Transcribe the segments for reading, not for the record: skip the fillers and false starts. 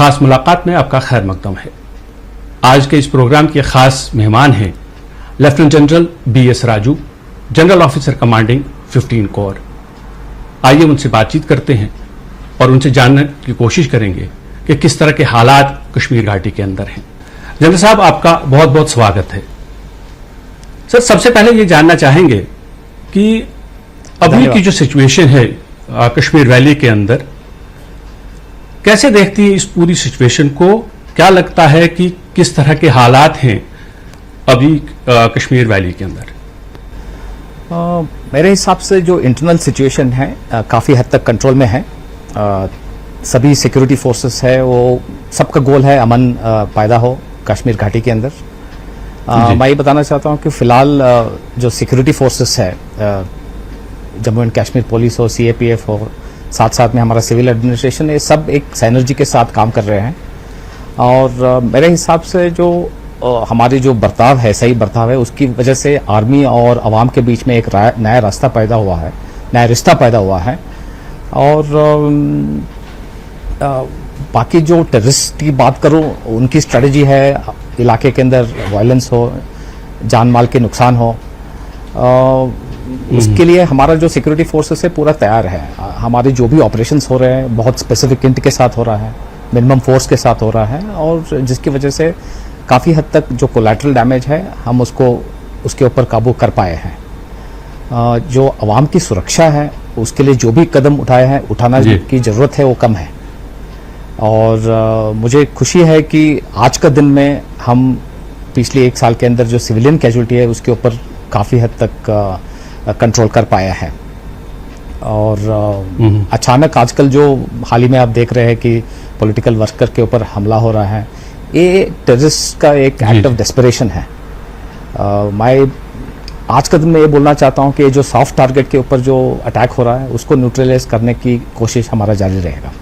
खास मुलाकात में आपका खैर मकदम है। आज के इस प्रोग्राम के खास मेहमान हैं lieutenant general BS Raju, general officer commanding 15 core. आइए उनसे बातचीत करते हैं और उनसे जानने की कोशिश करेंगे कि किस तरह के हालात कश्मीर घाटी के अंदर हैं। जनरल साहब, आपका बहुत बहुत स्वागत है। सर, सबसे पहले ये जानना चाहेंगे कि अभी की जो सिचुएशन है कश्मीर वैली के अंदर, कैसे देखती है इस पूरी सिचुएशन को? क्या लगता है कि किस तरह के हालात हैं अभी कश्मीर वैली के अंदर? मेरे हिसाब से जो इंटरनल सिचुएशन है काफ़ी हद तक कंट्रोल में है। सभी सिक्योरिटी फोर्सेस है, वो सबका गोल है अमन पैदा हो कश्मीर घाटी के अंदर। मैं ये बताना चाहता हूँ कि फ़िलहाल जो सिक्योरिटी फोर्सेस है, जम्मू एंड कश्मीर पुलिस हो, CAPF हो, साथ साथ में हमारा सिविल एडमिनिस्ट्रेशन, ये सब एक साइनर्जी के साथ काम कर रहे हैं। और मेरे हिसाब से जो हमारी जो बर्ताव है, सही बर्ताव है, उसकी वजह से आर्मी और आवाम के बीच में एक नया रास्ता पैदा हुआ है, नया रिश्ता पैदा हुआ है। और बाकी जो टेररिस्ट की बात करूं, उनकी स्ट्रेटजी है इलाके के अंदर वायलेंस हो, जान माल के नुकसान हो, उसके लिए हमारा जो सिक्योरिटी फोर्सेस है पूरा तैयार है। हमारे जो भी ऑपरेशंस हो रहे हैं बहुत स्पेसिफिक इंट के साथ हो रहा है, मिनिमम फोर्स के साथ हो रहा है, और जिसकी वजह से काफ़ी हद तक जो कोलैटरल डैमेज है हम उसके ऊपर काबू कर पाए हैं। जो आवाम की सुरक्षा है उसके लिए जो भी कदम उठाना की ज़रूरत है वो कम है। और मुझे खुशी है कि आज का दिन में हम पिछले 1 साल के अंदर जो सिविलियन कैजुअल्टी है उसके ऊपर काफ़ी हद तक कंट्रोल कर पाया है। और अचानक आजकल जो हाल ही में आप देख रहे हैं कि पॉलिटिकल वर्कर के ऊपर हमला हो रहा है, ये टेररिस्ट का एक एक्ट ऑफ डेस्परेशन है। मैं आज का दिन में ये बोलना चाहता हूँ कि जो सॉफ्ट टारगेट के ऊपर जो अटैक हो रहा है उसको न्यूट्रलाइज करने की कोशिश हमारा जारी रहेगा।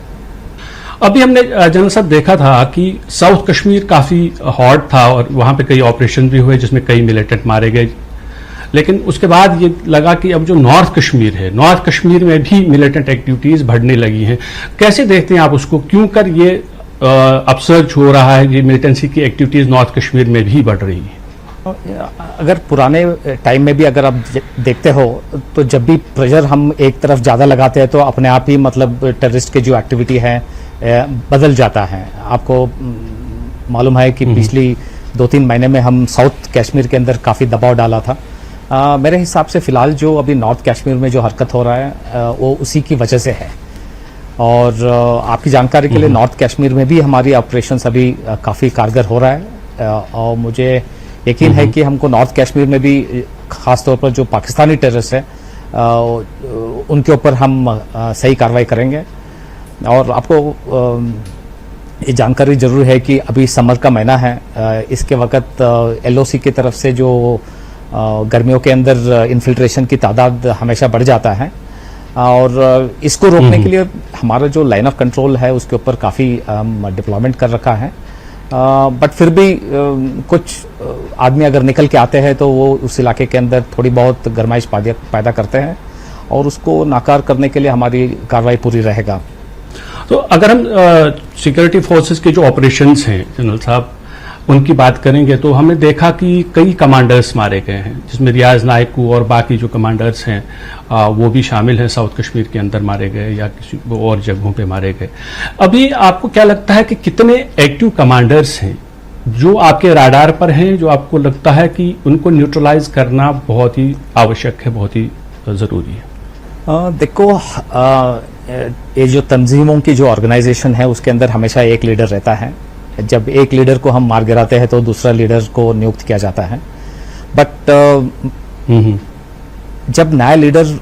अभी हमने जनरल साहब देखा था कि साउथ कश्मीर काफी हॉट था और वहां पे कई ऑपरेशन भी हुए जिसमें कई मिलिटेंट मारे गए, लेकिन उसके बाद ये लगा कि अब जो नॉर्थ कश्मीर है, नॉर्थ कश्मीर में भी मिलिटेंट एक्टिविटीज बढ़ने लगी हैं। कैसे देखते हैं आप उसको? क्यों कर ये अपसर्ज हो रहा है, ये मिलिटेंसी की एक्टिविटीज नॉर्थ कश्मीर में भी बढ़ रही है? अगर पुराने टाइम में भी अगर आप देखते हो तो जब भी प्रेशर हम एक तरफ ज़्यादा लगाते हैं तो अपने आप ही मतलब टेररिस्ट की जो एक्टिविटी है बदल जाता है। आपको मालूम है कि पिछली 2-3 महीने में हम साउथ कश्मीर के अंदर काफ़ी दबाव डाला था। मेरे हिसाब से फ़िलहाल जो अभी नॉर्थ कश्मीर में जो हरकत हो रहा है वो उसी की वजह से है। और आपकी जानकारी के लिए नॉर्थ कश्मीर में भी हमारी ऑपरेशंस अभी काफ़ी कारगर हो रहा है। और मुझे यकीन है कि हमको नॉर्थ कश्मीर में भी ख़ास तौर पर जो पाकिस्तानी टेररिस्ट है उनके ऊपर हम सही कार्रवाई करेंगे। और आपको ये जानकारी जरूर है कि अभी समर का महीना है, इसके वक्त LOC की तरफ से जो गर्मियों के अंदर इन्फिल्ट्रेशन की तादाद हमेशा बढ़ जाता है। और इसको रोकने के लिए हमारा जो लाइन ऑफ कंट्रोल है उसके ऊपर काफ़ी डिप्लॉयमेंट कर रखा है। बट फिर भी कुछ आदमी अगर निकल के आते हैं तो वो उस इलाके के अंदर थोड़ी बहुत गरमाइश पैदा करते हैं, और उसको नाकार करने के लिए हमारी कार्रवाई पूरी रहेगा। तो अगर हम सिक्योरिटी फोर्सेस के जो ऑपरेशंस हैं जनरल साहब, उनकी बात करेंगे तो हमने देखा कि कई कमांडर्स मारे गए हैं, जिसमें रियाज नायकू और बाकी जो कमांडर्स हैं वो भी शामिल हैं, साउथ कश्मीर के अंदर मारे गए या किसी और जगहों पे मारे गए। अभी आपको क्या लगता है कि कितने एक्टिव कमांडर्स हैं जो आपके राडार पर हैं, जो आपको लगता है कि उनको न्यूट्रलाइज करना बहुत ही आवश्यक है, बहुत ही ज़रूरी है? देखो, ये जो तंजीमों की जो ऑर्गेनाइजेशन है उसके अंदर हमेशा एक लीडर रहता है। जब एक लीडर को हम मार गिराते हैं तो दूसरा लीडर को नियुक्त किया जाता है। बट जब नया लीडर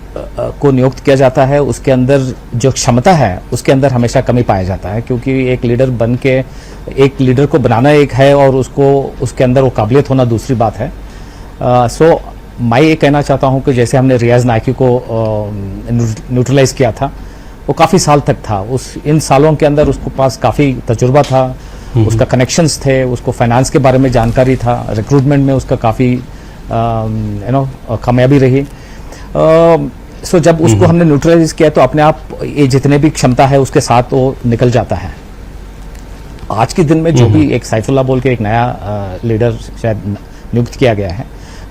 को नियुक्त किया जाता है उसके अंदर जो क्षमता है उसके अंदर हमेशा कमी पाया जाता है, क्योंकि एक लीडर को बनाना एक है और उसके अंदर वो काबिलियत होना दूसरी बात है। सो मैं ये कहना चाहता हूँ कि जैसे हमने रियाज नायकी को न्यूट्रलाइज किया था, वो काफ़ी साल तक था। इन सालों के अंदर उसके पास काफ़ी तजुर्बा था, उसका कनेक्शंस थे, उसको फाइनेंस के बारे में जानकारी था, रिक्रूटमेंट में उसका काफ़ी कामयाबी रही। सो जब उसको हमने न्यूट्रलाइज किया तो अपने आप ये जितने भी क्षमता है उसके साथ वो निकल जाता है। आज के दिन में जो भी एक सैफुल्लाह बोल के एक नया लीडर शायद नियुक्त किया गया है,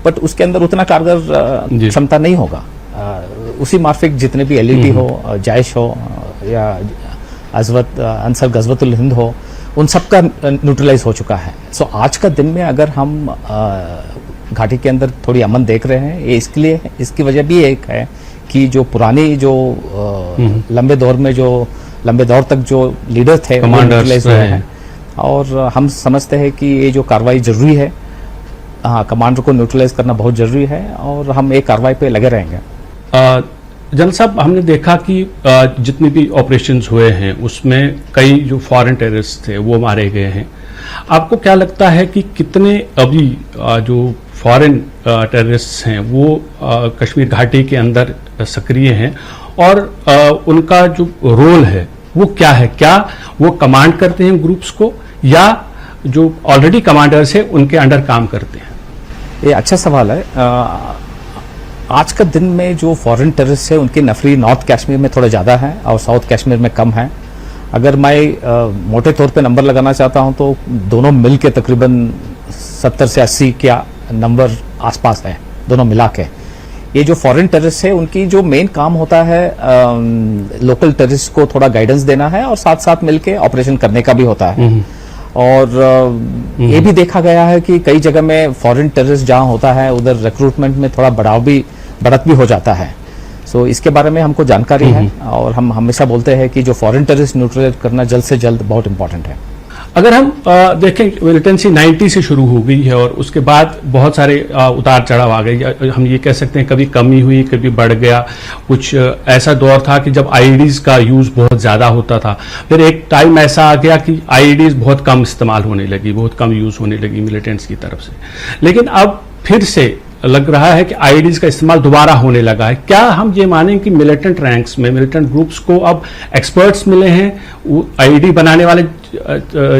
बट उसके अंदर उतना कारगर क्षमता नहीं होगा। उसी मार्फिक जितने भी एलईटी हो, जायश हो या अंसर गजवतुल हिंद हो, उन सब का न्यूट्रलाइज हो चुका है। सो आज का दिन में अगर हम घाटी के अंदर थोड़ी अमन देख रहे हैं, ये इसके लिए, इसकी वजह भी एक है कि जो पुरानी जो लंबे दौर तक जो लीडर थे वो न्यूट्रलाइज हुए हैं, और हम समझते हैं कि ये जो कार्रवाई जरूरी है, हाँ, कमांडर को न्यूट्रलाइज करना बहुत जरूरी है, और हम एक कार्रवाई पे लगे रहेंगे। जनरल साहब, हमने देखा कि जितने भी ऑपरेशंस हुए हैं उसमें कई जो फॉरेन टेररिस्ट थे वो मारे गए हैं। आपको क्या लगता है कि कितने अभी जो फॉरेन टेररिस्ट हैं वो कश्मीर घाटी के अंदर सक्रिय हैं, और उनका जो रोल है वो क्या है? क्या वो कमांड करते हैं ग्रुप्स को, या जो ऑलरेडी कमांडर्स हैं उनके अंडर काम करते हैं? ये अच्छा सवाल है। आज का दिन में जो फॉरेन टेररिस्ट है उनकी नफरी नॉर्थ कश्मीर में थोड़ा ज़्यादा है और साउथ कश्मीर में कम है। अगर मैं मोटे तौर पे नंबर लगाना चाहता हूं तो दोनों मिल के तकरीबन 70 से 80 का नंबर आसपास है, दोनों मिला के। ये जो फॉरेन टेररिस्ट है उनकी जो मेन काम होता है लोकल टेररिस्ट को थोड़ा गाइडेंस देना है, और साथ साथ मिलके ऑपरेशन करने का भी होता है। और ये भी देखा गया है कि कई जगह में फॉरेन टेररिस्ट जहां होता है उधर रिक्रूटमेंट में थोड़ा बढ़त भी हो जाता है। सो इसके बारे में हमको जानकारी है, और हम हमेशा बोलते हैं कि जो फॉरेन टेररिस्ट न्यूट्रलाइज करना जल्द से जल्द बहुत इंपॉर्टेंट है। अगर हम देखें, मिलिटेंसी 90 से शुरू हो गई है और उसके बाद बहुत सारे उतार चढ़ाव आ गए। हम ये कह सकते हैं कभी कमी हुई, कभी बढ़ गया। कुछ ऐसा दौर था कि जब आईईडीज का यूज बहुत ज्यादा होता था, फिर एक टाइम ऐसा आ गया कि आईईडीज बहुत कम इस्तेमाल होने लगी, बहुत कम यूज होने लगी मिलिटेंट्स की तरफ से। लेकिन अब फिर से लग रहा है कि आईईडीज का इस्तेमाल दोबारा होने लगा है। क्या हम ये मानें कि मिलिटेंट रैंक्स में, मिलिटेंट ग्रुप्स को अब एक्सपर्ट्स मिले हैं आईईडी बनाने वाले,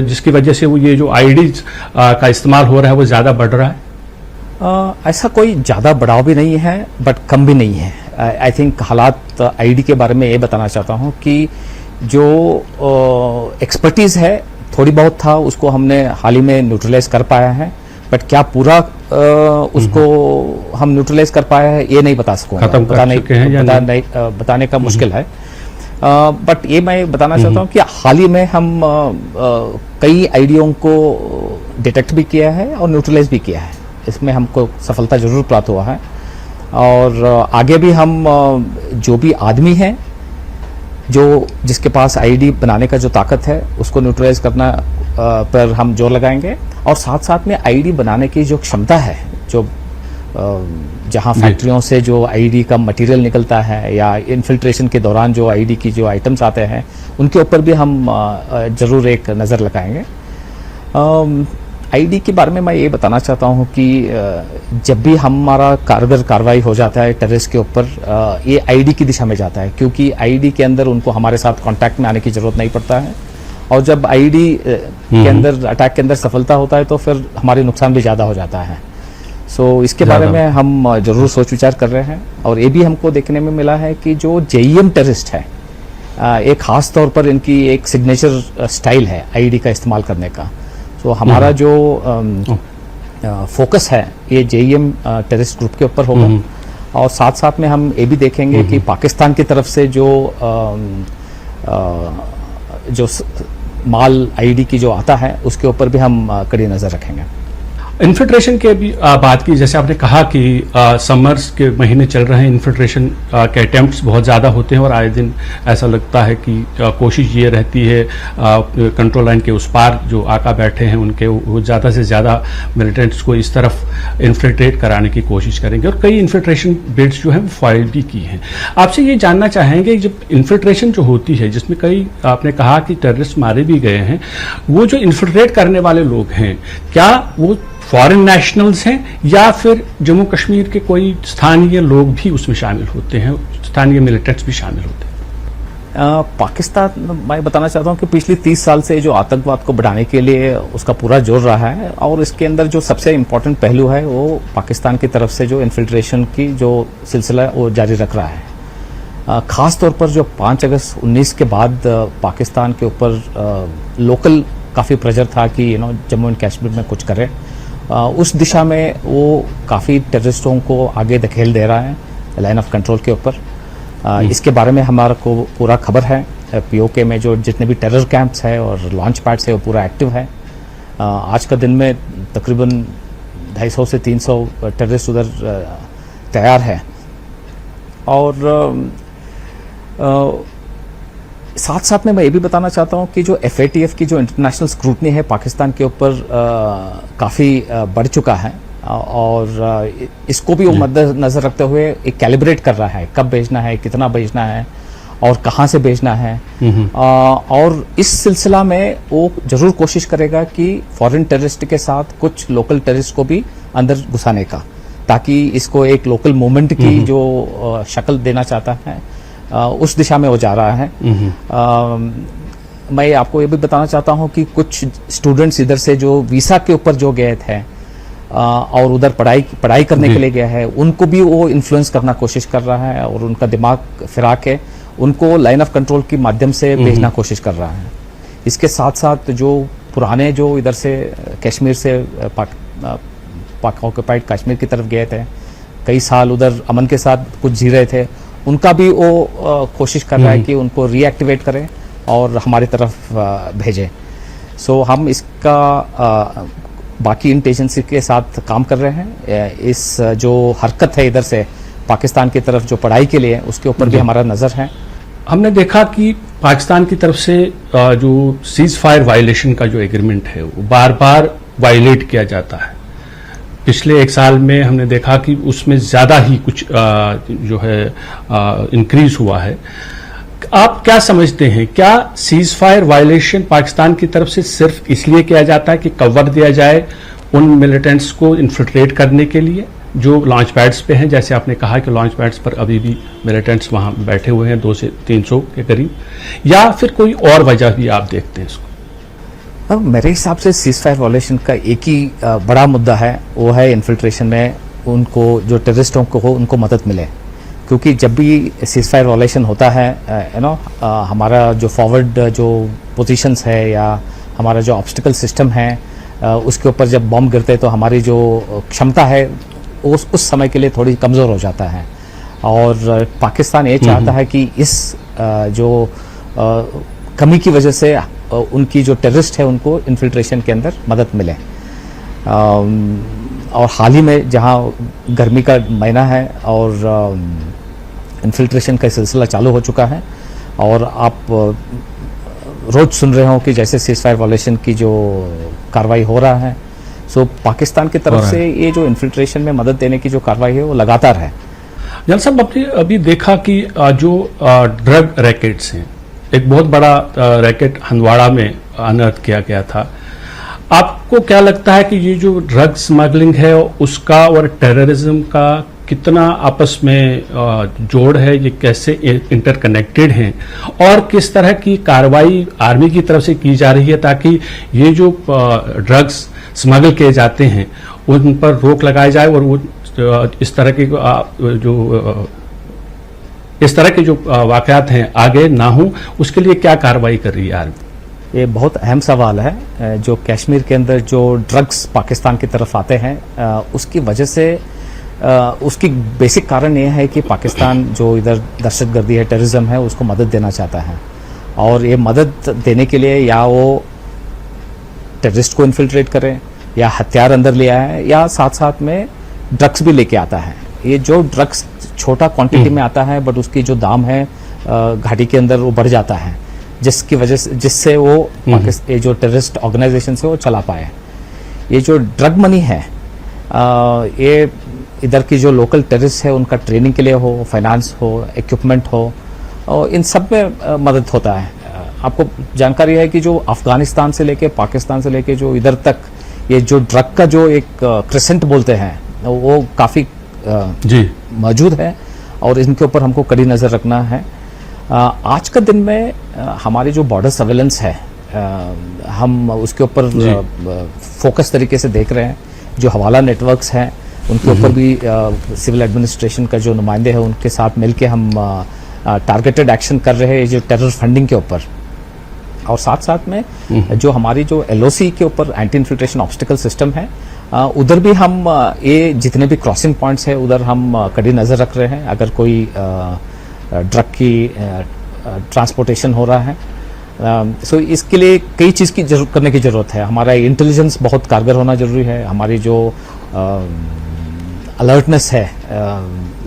जिसकी वजह से वो ये जो आईईडीज का इस्तेमाल हो रहा है वो ज्यादा बढ़ रहा है? ऐसा कोई ज्यादा बढ़ाव भी नहीं है, बट कम भी नहीं है। आई थिंक हालात आईईडी के बारे में ये बताना चाहता हूँ कि जो एक्सपर्टीज है थोड़ी बहुत था, उसको हमने हाल ही में न्यूट्रलाइज कर पाया है, बट क्या पूरा उसको हम न्यूट्रलाइज कर पाया है ये नहीं बता सकूंगा। बताने का मुश्किल है। बट ये मैं बताना चाहता हूँ कि हाल ही में हम कई आईडीओ को डिटेक्ट भी किया है और न्यूट्रलाइज भी किया है। इसमें हमको सफलता जरूर प्राप्त हुआ है, और आगे भी हम जो भी आदमी हैं जिसके पास आईडी बनाने का जो ताकत है उसको न्यूट्रलाइज करना पर हम जोर लगाएंगे, और साथ साथ में आईडी बनाने की जो क्षमता है, जो जहां फैक्ट्रियों से जो आईडी का मटेरियल निकलता है या इन्फिल्ट्रेशन के दौरान जो आईडी की जो आइटम्स आते हैं उनके ऊपर भी हम जरूर एक नज़र लगाएंगे। आईडी के बारे में मैं ये बताना चाहता हूँ कि जब भी हमारा कारगर कार्रवाई हो जाता है टेररिस्ट के ऊपर, ये आईडी की दिशा में जाता है, क्योंकि आईडी के अंदर उनको हमारे साथ कांटेक्ट में आने की जरूरत नहीं पड़ता है, और जब आईडी के अंदर अटैक के अंदर सफलता होता है तो फिर हमारे नुकसान भी ज़्यादा हो जाता है। सो इसके बारे में हम जरूर सोच विचार कर रहे हैं, और ये भी हमको देखने में मिला है कि जो जेईएम टेररिस्ट है, एक खास तौर पर इनकी एक सिग्नेचर स्टाइल है आईडी का इस्तेमाल करने का। तो हमारा जो फोकस है ये जेईएम टेररिस्ट ग्रुप के ऊपर होगा, और साथ साथ में हम ये भी देखेंगे कि पाकिस्तान की तरफ से जो माल आईडी की जो आता है उसके ऊपर भी हम कड़ी नजर रखेंगे। इन्फिल्ट्रेशन के भी बात की, जैसे आपने कहा कि समर्स के महीने चल रहे हैं, इन्फिल्ट्रेशन के अटेम्प्ट्स बहुत ज़्यादा होते हैं, और आए दिन ऐसा लगता है कि कोशिश ये रहती है कंट्रोल लाइन के उस पार जो आका बैठे हैं उनके, वो ज़्यादा से ज़्यादा मिलिटेंट्स को इस तरफ इन्फिल्ट्रेट कराने की कोशिश करेंगे, और कई इन्फिल्ट्रेशन बिड्स जो हैं वो फाइल भी की हैं। आपसे ये जानना चाहेंगे, जब इन्फिल्ट्रेशन जो होती है जिसमें कई, आपने कहा कि टेररिस्ट मारे भी गए हैं, वो जो इन्फिल्ट्रेट करने वाले लोग हैं क्या वो फॉरेन नेशनल्स हैं या फिर जम्मू कश्मीर के कोई स्थानीय लोग भी उसमें शामिल होते हैं, स्थानीय मिलिटेंट्स भी शामिल होते हैं? पाकिस्तान, मैं बताना चाहता हूं कि पिछले 30 साल से जो आतंकवाद को बढ़ाने के लिए उसका पूरा जोर रहा है, और इसके अंदर जो सबसे इम्पोर्टेंट पहलू है वो पाकिस्तान की तरफ से जो इन्फिल्ट्रेशन की जो सिलसिला वो जारी रख रहा है। खास तौर पर जो 5 अगस्त 19 के बाद पाकिस्तान के ऊपर लोकल काफ़ी प्रेशर था कि जम्मू एंड कश्मीर में कुछ करे। उस दिशा में वो काफ़ी टेररिस्टों को आगे धकेल दे रहा है लाइन ऑफ कंट्रोल के ऊपर। इसके बारे में हमारा को पूरा खबर है। पीओके में जो जितने भी टेरर कैंप्स है और लॉन्च पैड्स है वो पूरा एक्टिव है। आज का दिन में तकरीबन 250 से 300 टेररिस्ट उधर तैयार है। और साथ साथ में मैं ये भी बताना चाहता हूँ कि जो FATF की जो इंटरनेशनल स्क्रूटनी है पाकिस्तान के ऊपर काफ़ी बढ़ चुका है, और इसको भी वो मद्देनजर रखते हुए एक कैलिब्रेट कर रहा है कब भेजना है, कितना भेजना है और कहाँ से भेजना है। और इस सिलसिला में वो जरूर कोशिश करेगा कि फॉरेन टेररिस्ट के साथ कुछ लोकल टेररिस्ट को भी अंदर घुसाने का, ताकि इसको एक लोकल मूवमेंट की जो शक्ल देना चाहता है उस दिशा में वो जा रहा है। मैं आपको ये भी बताना चाहता हूँ कि कुछ स्टूडेंट्स इधर से जो वीसा के ऊपर जो गए थे और उधर पढ़ाई करने के लिए गया है, उनको भी वो इन्फ्लुएंस करना कोशिश कर रहा है और उनका दिमाग फिरा के उनको लाइन ऑफ कंट्रोल के माध्यम से भेजना कोशिश कर रहा है। इसके साथ साथ जो पुराने जो इधर से कश्मीर से पाक ऑक्युपाइड कश्मीर की तरफ गए थे, कई साल उधर अमन के साथ कुछ जी रहे थे, उनका भी वो कोशिश कर रहा है कि उनको रीएक्टिवेट करें और हमारी तरफ भेजें। सो हम इसका बाकी इंटेलिजेंसी के साथ काम कर रहे हैं। इस जो हरकत है इधर से पाकिस्तान की तरफ जो पढ़ाई के लिए, उसके ऊपर भी हमारा नज़र है। हमने देखा कि पाकिस्तान की तरफ से जो सीज फायर वायलेशन का जो एग्रीमेंट है वो बार बार वायलेट किया जाता है। पिछले एक साल में हमने देखा कि उसमें ज़्यादा ही कुछ जो है इंक्रीज हुआ है। आप क्या समझते हैं, क्या सीज फायर वायलेशन पाकिस्तान की तरफ से सिर्फ इसलिए किया जाता है कि कवर दिया जाए उन मिलिटेंट्स को इन्फिल्ट्रेट करने के लिए जो लॉन्च पैड्स पे हैं? जैसे आपने कहा कि लॉन्च पैड्स पर अभी भी मिलिटेंट्स वहां बैठे हुए हैं 200 से 300 के करीब, या फिर कोई और वजह भी आप देखते हैं इसको? अब मेरे हिसाब से सीज फायर वायलेशन का एक ही बड़ा मुद्दा है, वो है इन्फिल्ट्रेशन में उनको जो टेररिस्टों को हो उनको मदद मिले। क्योंकि जब भी सीज फायर वायलेशन होता है हमारा जो फॉरवर्ड जो पोजीशंस है या हमारा जो ऑब्स्टिकल सिस्टम है उसके ऊपर जब बम गिरते हैं तो हमारी जो क्षमता है उस समय के लिए थोड़ी कमज़ोर हो जाता है। और पाकिस्तान ये चाहता है कि इस जो कमी की वजह से उनकी जो टेररिस्ट है उनको इन्फिल्ट्रेशन के अंदर मदद मिले। और हाल ही में जहां गर्मी का महीना है और इन्फिल्ट्रेशन का सिलसिला चालू हो चुका है, और आप रोज सुन रहे हो कि जैसे सीज फायर वायलेशन की जो कार्रवाई हो रहा है, सो पाकिस्तान की तरफ से ये जो इन्फिल्ट्रेशन में मदद देने की जो कार्रवाई है वो लगातार है। जनरल साहब, आपने अभी देखा कि जो ड्रग रैकेट्स हैं, एक बहुत बड़ा रैकेट हंदवाड़ा में अनर्थ किया गया था। आपको क्या लगता है कि ये जो ड्रग स्मगलिंग है उसका और टेररिज्म का कितना आपस में जोड़ है, ये कैसे इंटरकनेक्टेड हैं, और किस तरह की कार्रवाई आर्मी की तरफ से की जा रही है ताकि ये जो ड्रग्स स्मगल किए जाते हैं उन पर रोक लगाई जाए और वो इस तरह के जो वाकयात हैं आगे ना हो, उसके लिए क्या कार्रवाई कर रही है आर्मी? ये बहुत अहम सवाल है। जो कश्मीर के अंदर जो ड्रग्स पाकिस्तान की तरफ आते हैं उसकी वजह से उसकी बेसिक कारण ये है कि पाकिस्तान जो इधर दहशतगर्दी है, टेररिज्म है, उसको मदद देना चाहता है। और ये मदद देने के लिए या वो टेररिस्ट को इन्फिल्ट्रेट करे या हथियार अंदर ले आए या साथ साथ में ड्रग्स भी लेके आता है। ये जो ड्रग्स छोटा क्वांटिटी में आता है बट उसकी जो दाम है घाटी के अंदर वो बढ़ जाता है, जिसकी वजह से जिससे वो ये जो टेररिस्ट ऑर्गेनाइजेशन से वो चला पाए। ये जो ड्रग मनी है ये इधर की जो लोकल टेररिस्ट है उनका ट्रेनिंग के लिए हो, फाइनेंस हो, इक्विपमेंट हो, और इन सब में मदद होता है। आपको जानकारी है कि जो अफगानिस्तान से लेके पाकिस्तान से लेके जो इधर तक ये जो ड्रग का जो एक क्रेसेंट बोलते हैं वो काफ़ी मौजूद है और इनके ऊपर हमको कड़ी नज़र रखना है। आज का दिन में हमारी जो बॉर्डर सर्वेलेंस है हम उसके ऊपर फोकस तरीके से देख रहे हैं। जो हवाला नेटवर्क्स हैं उनके ऊपर भी सिविल एडमिनिस्ट्रेशन का जो नुमाइंदे हैं उनके साथ मिलके हम टारगेटेड एक्शन कर रहे हैं जो टेरर फंडिंग के ऊपर। और साथ साथ में जो हमारी जो एलओसी के ऊपर एंटी इन्फिल्ट्रेशन ऑब्स्टिकल सिस्टम है, उधर भी हम ये जितने भी क्रॉसिंग पॉइंट्स है उधर हम कड़ी नज़र रख रहे हैं। अगर कोई ड्रग की ट्रांसपोर्टेशन हो रहा है, सो इसके लिए कई चीज़ की करने की ज़रूरत है। हमारा इंटेलिजेंस बहुत कारगर होना जरूरी है। हमारी जो अलर्टनेस है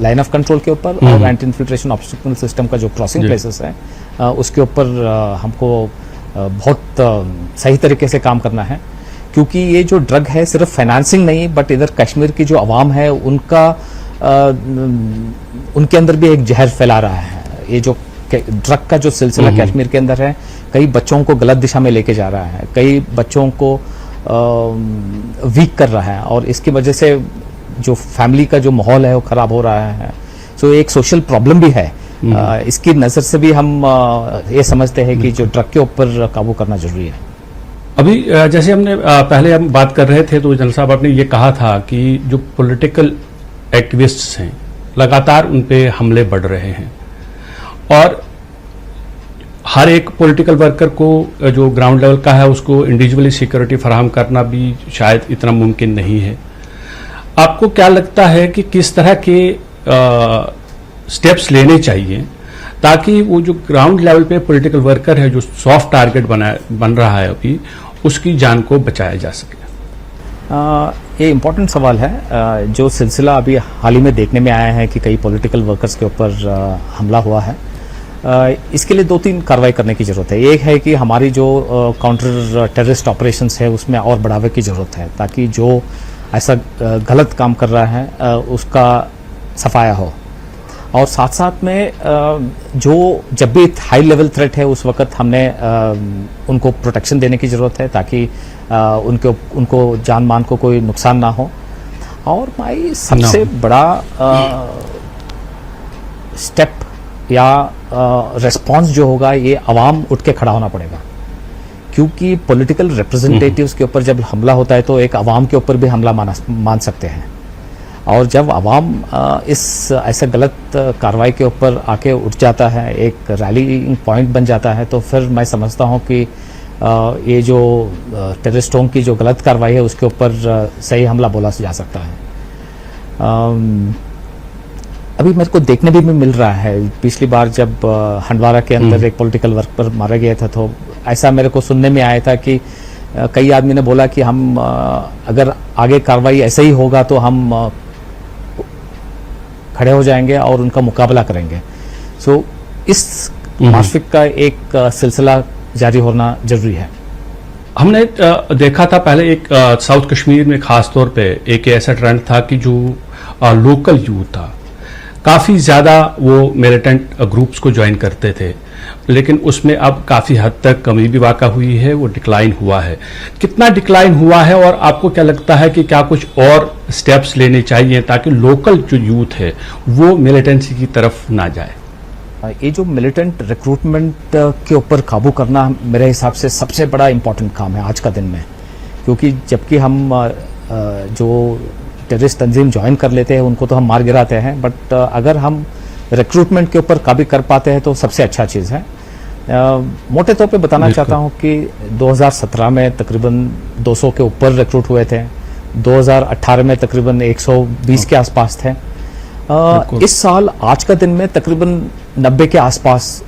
लाइन ऑफ कंट्रोल के ऊपर और एंटी इन्फिल्ट्रेशन ऑब्स्टिकल सिस्टम का जो क्रॉसिंग प्लेसेस है उसके ऊपर हमको बहुत सही तरीके से काम करना है, क्योंकि ये जो ड्रग है सिर्फ फाइनेंसिंग नहीं, बट इधर कश्मीर की जो आवाम है उनके अंदर भी एक जहर फैला रहा है। ये जो ड्रग का जो सिलसिला कश्मीर के अंदर है, कई बच्चों को गलत दिशा में लेके जा रहा है, कई बच्चों को वीक कर रहा है, और इसकी वजह से जो फैमिली का जो माहौल है वो खराब हो रहा है। सो एक सोशल प्रॉब्लम भी है। इसकी नज़र से भी हम ये समझते हैं कि जो ड्रग के ऊपर काबू करना जरूरी है। अभी जैसे हमने पहले हम बात कर रहे थे तो जनरल साहब आपने ये कहा था कि जो पॉलिटिकल एक्टिविस्ट्स हैं लगातार उन पे हमले बढ़ रहे हैं, और हर एक पॉलिटिकल वर्कर को जो ग्राउंड लेवल का है उसको इंडिविजुअली सिक्योरिटी फराहम करना भी शायद इतना मुमकिन नहीं है। आपको क्या लगता है कि किस तरह के स्टेप्स लेने चाहिए ताकि वो जो ग्राउंड लेवल पे पॉलिटिकल वर्कर है जो सॉफ्ट टारगेट बन रहा है अभी, उसकी जान को बचाया जा सके? ये इम्पोर्टेंट सवाल है। जो सिलसिला अभी हाल ही में देखने में आया है कि कई पॉलिटिकल वर्कर्स के ऊपर हमला हुआ है, इसके लिए 2-3 कार्रवाई करने की ज़रूरत है। एक है कि हमारी जो काउंटर टेररिस्ट ऑपरेशंस है उसमें और बढ़ावे की ज़रूरत है, ताकि जो ऐसा गलत काम कर रहा है उसका सफाया हो। और साथ साथ में जो जब भी हाई लेवल थ्रेट है उस वक्त हमने उनको प्रोटेक्शन देने की ज़रूरत है, ताकि उनको जान मान को कोई नुकसान ना हो। और भाई सबसे बड़ा स्टेप या रिस्पांस जो होगा, ये आवाम उठ के खड़ा होना पड़ेगा, क्योंकि पॉलिटिकल रिप्रेजेंटेटिव्स के ऊपर जब हमला होता है तो एक आवाम के ऊपर भी हमला मान सकते हैं। और जब आवाम इस ऐसे गलत कार्रवाई के ऊपर आके उठ जाता है, एक रैली पॉइंट बन जाता है, तो फिर मैं समझता हूँ कि ये जो टेररिस्टों की जो गलत कार्रवाई है उसके ऊपर सही हमला बोला जा सकता है। अभी मेरे को देखने भी मिल रहा है, पिछली बार जब हंडवारा के अंदर एक पॉलिटिकल वर्कर मारा गया था तो ऐसा मेरे को सुनने में आया था कि कई आदमी ने बोला कि हम अगर आगे कार्रवाई ऐसे ही होगा तो हम खड़े हो जाएंगे और उनका मुकाबला करेंगे। सो इस मार्फिक का एक सिलसिला जारी होना जरूरी है। हमने देखा था पहले एक साउथ कश्मीर में खास तौर पे एक ऐसा ट्रेंड था कि जो लोकल यूथ था काफ़ी ज़्यादा वो मिलिटेंट ग्रुप्स को ज्वाइन करते थे, लेकिन उसमें अब काफ़ी हद तक कमी भी वाक़ा हुई है, वो डिक्लाइन हुआ है। कितना डिक्लाइन हुआ है और आपको क्या लगता है कि क्या कुछ और स्टेप्स लेने चाहिए ताकि लोकल जो यूथ है वो मिलिटेंसी की तरफ ना जाए? ये जो मिलिटेंट रिक्रूटमेंट के ऊपर काबू करना मेरे हिसाब से सबसे बड़ा इम्पोर्टेंट काम है आज का दिन में, क्योंकि जबकि हम जो टेररिस्ट तंजीम ज्वाइन कर लेते हैं उनको तो हम मार गिराते हैं, बट अगर हम रिक्रूटमेंट के ऊपर काबू कर पाते हैं तो सबसे अच्छा चीज़ है। मोटे तौर पे बताना चाहता हूँ कि 2017 में तकरीबन 200 के ऊपर रिक्रूट हुए थे, 2018 में तकरीबन 120 के आसपास थे। इस साल आज का दिन में तकरीबन 90 के आसपास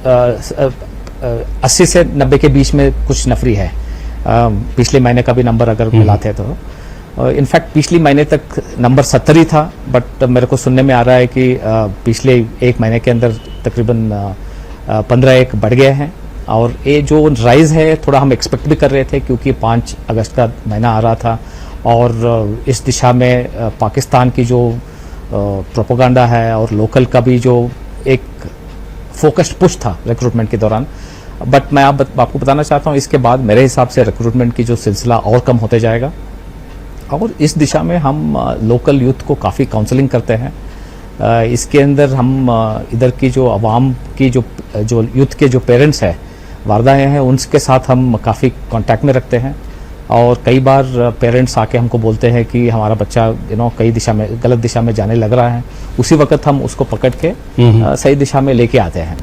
80 से 90 के बीच में कुछ नफरी है। पिछले महीने का भी नंबर अगर मिलाते तो इनफैक्ट पिछले महीने तक नंबर 70 ही था, बट मेरे को सुनने में आ रहा है कि पिछले एक महीने के अंदर तकरीबन 15 बढ़ गए हैं। और ये जो राइज है थोड़ा हम एक्सपेक्ट भी कर रहे थे, क्योंकि 5 अगस्त का महीना आ रहा था और इस दिशा में पाकिस्तान की जो प्रोपेगेंडा है और लोकल का भी जो एक फोकस्ड पुश था रिक्रूटमेंट के दौरान। बट मैं आपको बताना चाहता हूँ इसके बाद मेरे हिसाब से रिक्रूटमेंट की जो सिलसिला और कम होते जाएगा, और इस दिशा में हम लोकल यूथ को काफ़ी काउंसलिंग करते हैं। इसके अंदर हम इधर की जो आवाम की जो यूथ के जो पेरेंट्स हैं, वारदाएँ हैं, उनके साथ हम काफ़ी कांटेक्ट में रखते हैं। और कई बार पेरेंट्स आके हमको बोलते हैं कि हमारा बच्चा कई दिशा में गलत दिशा में जाने लग रहा है, उसी वक्त हम उसको पकड़ के सही दिशा में लेके आते हैं।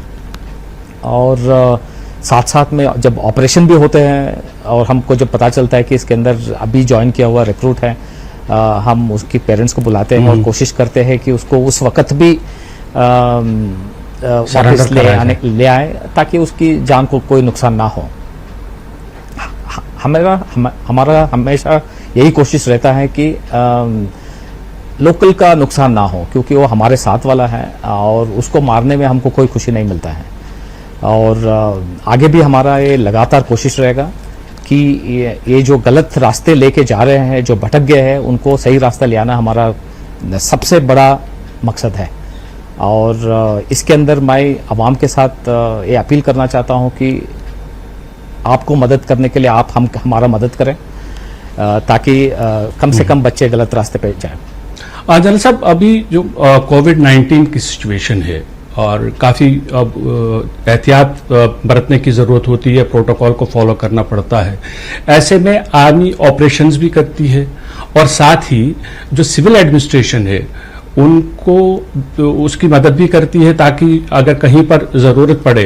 और साथ साथ में जब ऑपरेशन भी होते हैं और हमको जब पता चलता है कि इसके अंदर अभी ज्वाइन किया हुआ रिक्रूट है, हम उसके पेरेंट्स को बुलाते हैं और कोशिश करते हैं कि उसको उस वक्त भी वापस ले आए ताकि उसकी जान को कोई नुकसान ना हो। हमारा हमेशा यही कोशिश रहता है कि लोकल का नुकसान ना हो, क्योंकि वो हमारे साथ वाला है और उसको मारने में हमको कोई खुशी नहीं मिलता है। और आगे भी हमारा ये लगातार कोशिश रहेगा कि ये जो गलत रास्ते लेके जा रहे हैं, जो भटक गए हैं, उनको सही रास्ता ले आना हमारा सबसे बड़ा मकसद है। और इसके अंदर मैं आवाम के साथ ये अपील करना चाहता हूं कि आपको मदद करने के लिए आप हमारा मदद करें ताकि कम से कम बच्चे गलत रास्ते पे जाएं। जनरल साहब, अभी जो कोविड-19 की सिचुएशन है और काफ़ी एहतियात बरतने की ज़रूरत होती है, प्रोटोकॉल को फॉलो करना पड़ता है। ऐसे में आर्मी ऑपरेशंस भी करती है और साथ ही जो सिविल एडमिनिस्ट्रेशन है उनको उसकी मदद भी करती है ताकि अगर कहीं पर ज़रूरत पड़े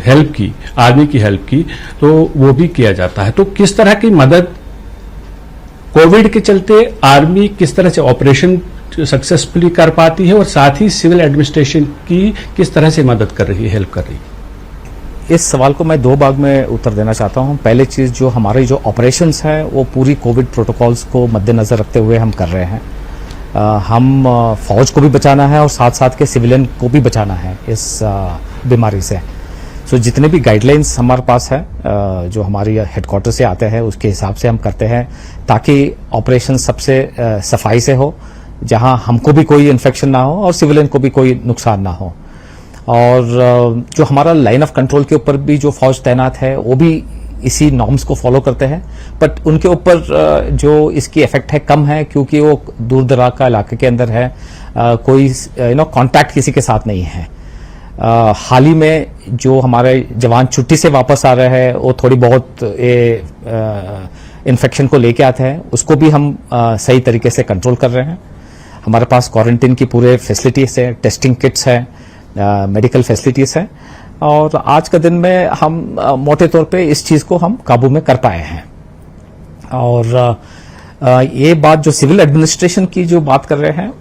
हेल्प की, आर्मी की हेल्प की, तो वो भी किया जाता है। तो किस तरह की मदद कोविड के चलते आर्मी किस तरह से ऑपरेशन सक्सेसफुली कर पाती है और साथ ही सिविल एडमिनिस्ट्रेशन की किस तरह से मदद कर रही है, हेल्प कर रही है? इस सवाल को मैं दो भाग में उत्तर देना चाहता हूं। पहली चीज, जो हमारी जो ऑपरेशंस है वो पूरी कोविड प्रोटोकॉल्स को मद्देनजर रखते हुए हम कर रहे हैं। हम फौज को भी बचाना है और साथ साथ के सिविलियन को भी बचाना है इस बीमारी से। सो जितने भी गाइडलाइंस हमारे पास है जो हमारी हेडक्वार्टर से आते हैं उसके हिसाब से हम करते हैं ताकि ऑपरेशन सबसे सफाई से हो, जहां हमको भी कोई इन्फेक्शन ना हो और सिविलियन को भी कोई नुकसान ना हो। और जो हमारा लाइन ऑफ कंट्रोल के ऊपर भी जो फौज तैनात है वो भी इसी नॉर्म्स को फॉलो करते हैं, बट उनके ऊपर जो इसकी इफेक्ट है कम है क्योंकि वो दूर दराज का इलाके के अंदर है, कोई कांटेक्ट किसी के साथ नहीं है। हाल ही में जो हमारे जवान छुट्टी से वापस आ रहे हैं वो थोड़ी बहुत इन्फेक्शन को लेके आते हैं, उसको भी हम सही तरीके से कंट्रोल कर रहे हैं। हमारे पास क्वारंटीन की पूरे फैसिलिटीज है, टेस्टिंग किट्स है, मेडिकल फैसिलिटीज है और आज का दिन में हम मोटे तौर पे इस चीज को हम काबू में कर पाए हैं। और ये बात जो सिविल एडमिनिस्ट्रेशन की जो बात कर रहे हैं,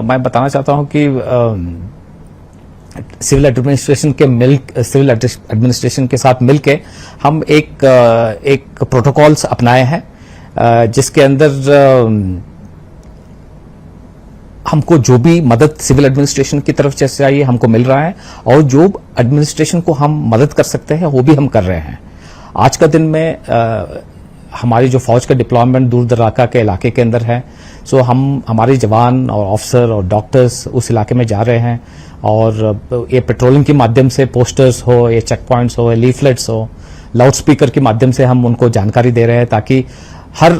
मैं बताना चाहता हूं कि सिविल एडमिनिस्ट्रेशन के साथ मिलके हम एक प्रोटोकॉल्स अपनाए हैं जिसके अंदर हमको जो भी मदद सिविल एडमिनिस्ट्रेशन की तरफ से चाहिए हमको मिल रहा है और जो एडमिनिस्ट्रेशन को हम मदद कर सकते हैं वो भी हम कर रहे हैं। आज का दिन में हमारी जो फौज का डिप्लॉयमेंट दूर दराका के इलाके के अंदर है, सो हम हमारे जवान और ऑफिसर और डॉक्टर्स उस इलाके में जा रहे हैं और ये पेट्रोलिंग के माध्यम से पोस्टर्स हो, ये चेक पॉइंट्स हो, लीफलेट्स हो, लाउड स्पीकर के माध्यम से हम उनको जानकारी दे रहे हैं ताकि हर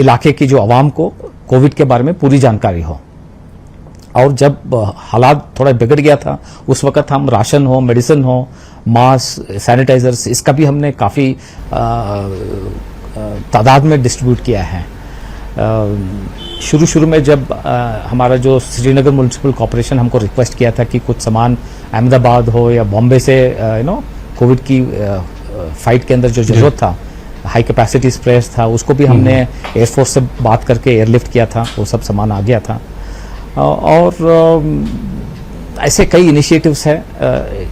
इलाके की जो आवाम को कोविड के बारे में पूरी जानकारी हो। और जब हालात थोड़ा बिगड़ गया था उस वक्त हम राशन हो, मेडिसिन हो, मास्क, सैनिटाइजर्स, इसका भी हमने काफ़ी तादाद में डिस्ट्रीब्यूट किया है। शुरू में जब हमारा जो श्रीनगर म्युनिसिपल कॉर्पोरेशन हमको रिक्वेस्ट किया था कि कुछ सामान अहमदाबाद हो या बॉम्बे से कोविड की फाइट के अंदर जो जरूरत था, हाई कैपेसिटी स्प्रेयर्स था, उसको भी हमने एयरफोर्स से बात करके एयरलिफ्ट किया था, वो सब सामान आ गया था। और ऐसे कई इनिशिएटिव्स है,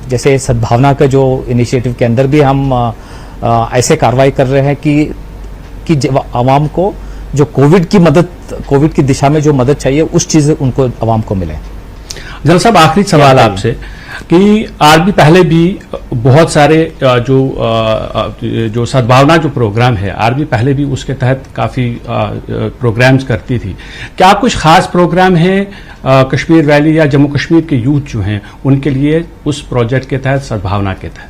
जैसे सद्भावना का जो इनिशिएटिव के अंदर भी हम ऐसे कार्रवाई कर रहे हैं कि आवाम को जो कोविड की दिशा में जो मदद चाहिए उस चीज उनको आवाम को मिले। जनरल साहब, आखिरी सवाल आपसे कि आर्मी पहले भी बहुत सारे जो सद्भावना जो प्रोग्राम है, आर्मी पहले भी उसके तहत काफ़ी प्रोग्राम्स करती थी। क्या कुछ खास प्रोग्राम है कश्मीर वैली या जम्मू कश्मीर के यूथ जो हैं उनके लिए उस प्रोजेक्ट के तहत, सद्भावना के तहत?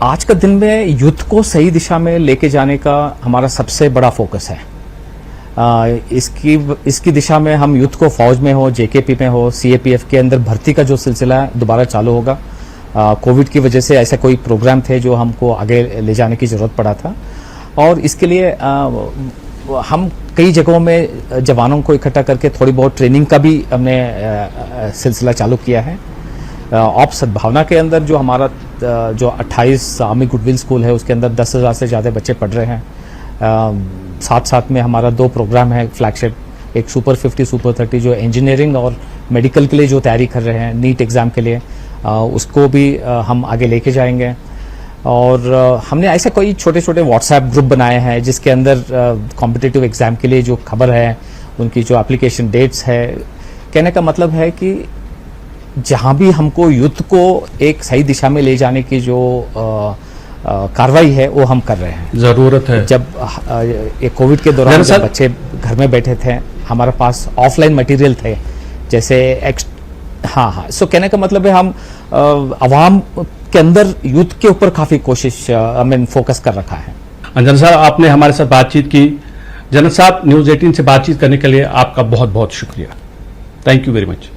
आज का दिन में यूथ को सही दिशा में लेके जाने का हमारा सबसे बड़ा फोकस है। इसकी दिशा में हम यूथ को फौज में हो, जेकेपी में हो, सीएपीएफ के अंदर भर्ती का जो सिलसिला दोबारा चालू होगा। कोविड की वजह से ऐसे कोई प्रोग्राम थे जो हमको आगे ले जाने की जरूरत पड़ा था और इसके लिए हम कई जगहों में जवानों को इकट्ठा करके थोड़ी बहुत ट्रेनिंग का भी हमने सिलसिला चालू किया है। ऑप सद्भावना के अंदर जो हमारा जो 28 आर्मी गुडविल स्कूल है उसके अंदर 10,000 से ज़्यादा बच्चे पढ़ रहे हैं। साथ साथ में हमारा 2 प्रोग्राम है फ्लैगशिप, एक सुपर 50 सुपर 30 जो इंजीनियरिंग और मेडिकल के लिए जो तैयारी कर रहे हैं नीट एग्ज़ाम के लिए, उसको भी हम आगे लेके जाएंगे। और हमने ऐसे कोई छोटे छोटे व्हाट्सएप ग्रुप बनाए हैं जिसके अंदर कॉम्पिटिटिव एग्ज़ाम के लिए जो खबर है, उनकी जो एप्लीकेशन डेट्स है, कहने का मतलब है कि जहां भी हमको युद्ध को एक सही दिशा में ले जाने की जो कार्रवाई है वो हम कर रहे हैं। जरूरत है। जब ये कोविड के दौरान जब बच्चे घर में बैठे थे, हमारे पास ऑफलाइन मटेरियल थे जैसे हाँ, सो कहने का मतलब है हम आवाम के अंदर युद्ध के ऊपर काफी कोशिश फोकस कर रखा है। जनरल साहब, आपने हमारे साथ बातचीत की। जनरल साहब, न्यूज़ 18 से बातचीत करने के लिए आपका बहुत बहुत शुक्रिया। Thank you very much.